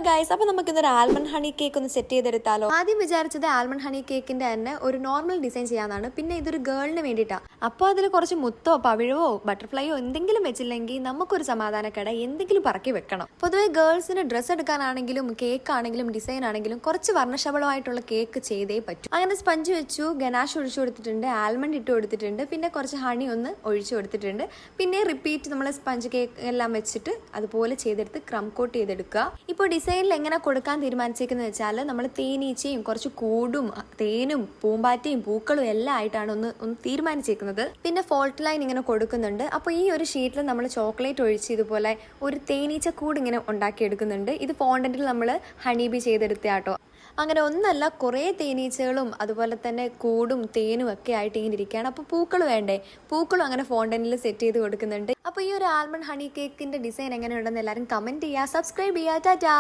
Guys, അപ്പോൾ നമുക്ക് ഇന്നൊരു ആൽമണ്ട് ഹണി കേക്ക് ഒന്ന് സെറ്റ് ചെയ്തെടുത്താലോ. ആദ്യം വിചാരിച്ചത് ആൽമണ്ട് ഹണി കേക്കിന്റെ തന്നെ ഒരു നോർമൽ ഡിസൈൻ ചെയ്യാനാണ്. പിന്നെ ഇതൊരു ഗേളിന് വേണ്ടിയിട്ടാണ്. അപ്പോൾ അതിൽ കുറച്ച് മുത്തോ പവിഴവോ ബട്ടർഫ്ലൈയോ എന്തെങ്കിലും വെച്ചില്ലെങ്കിൽ നമുക്കൊരു സമാധാനക്കേട എന്തെങ്കിലും പറക്കി വെക്കണം. പൊതുവെ ഗേൾസിന് ഡ്രസ്സ് എടുക്കാനാണെങ്കിലും കേക്ക് ആണെങ്കിലും ഡിസൈൻ ആണെങ്കിലും കുറച്ച് വർണ്ണശബളമായിട്ടുള്ള കേക്ക് ചെയ്തേ പറ്റും. അങ്ങനെ സ്പഞ്ച് വെച്ചു, ഗനാഷ് ഒഴിച്ചു കൊടുത്തിട്ടുണ്ട്, ആൽമണ്ട് ഇട്ട് കൊടുത്തിട്ടുണ്ട്, പിന്നെ കുറച്ച് ഹണി ഒന്ന് ഒഴിച്ചു കൊടുത്തിട്ടുണ്ട്. പിന്നെ റിപ്പീറ്റ് നമ്മൾ സ്പഞ്ച് കേക്ക് എല്ലാം വെച്ചിട്ട് അതുപോലെ ചെയ്തെടുത്ത് ക്രം കോട്ട് ചെയ്തെടുക്കുക. ഇപ്പോൾ ഡിസൈനിൽ എങ്ങനെ കൊടുക്കാൻ തീരുമാനിച്ചേക്കുന്നത് വെച്ചാൽ നമ്മൾ തേനീച്ചയും കുറച്ച് കൂടും തേനും പൂമ്പാറ്റയും പൂക്കളും എല്ലാം ആയിട്ടാണ് ഒന്ന് തീരുമാനിച്ചേക്കുന്നത്. പിന്നെ ഫോൾട്ട് ലൈൻ ഇങ്ങനെ കൊടുക്കുന്നുണ്ട്. അപ്പോൾ ഈ ഒരു ഷീറ്റിൽ നമ്മൾ ചോക്ലേറ്റ് ഒഴിച്ച് ഇതുപോലെ ഒരു തേനീച്ച കൂട് ഇങ്ങനെ ഉണ്ടാക്കിയെടുക്കുന്നുണ്ട്. ഇത് ഫോണ്ടന്റിൽ നമ്മൾ ഹണിബി ചെയ്തെടുത്താട്ടോ. അങ്ങനെ ഒന്നല്ല, കുറേ തേനീച്ചകളും അതുപോലെ തന്നെ കൂടും തേനും ഒക്കെ ആയിട്ട് ഇങ്ങനെ ഇരിക്കുകയാണ്. അപ്പോൾ പൂക്കൾ വേണ്ടേ, പൂക്കളും അങ്ങനെ ഫോണ്ടനിൽ സെറ്റ് ചെയ്ത് കൊടുക്കുന്നുണ്ട്. അപ്പോൾ ഈ ഒരു ആൽമണ്ട് ഹണി കേക്കിന്റെ ഡിസൈൻ എങ്ങനെയുണ്ടെന്ന് എല്ലാവരും കമന്റ് ചെയ്യുക, സബ്സ്ക്രൈബ് ചെയ്യുക. ടാറ്റാ.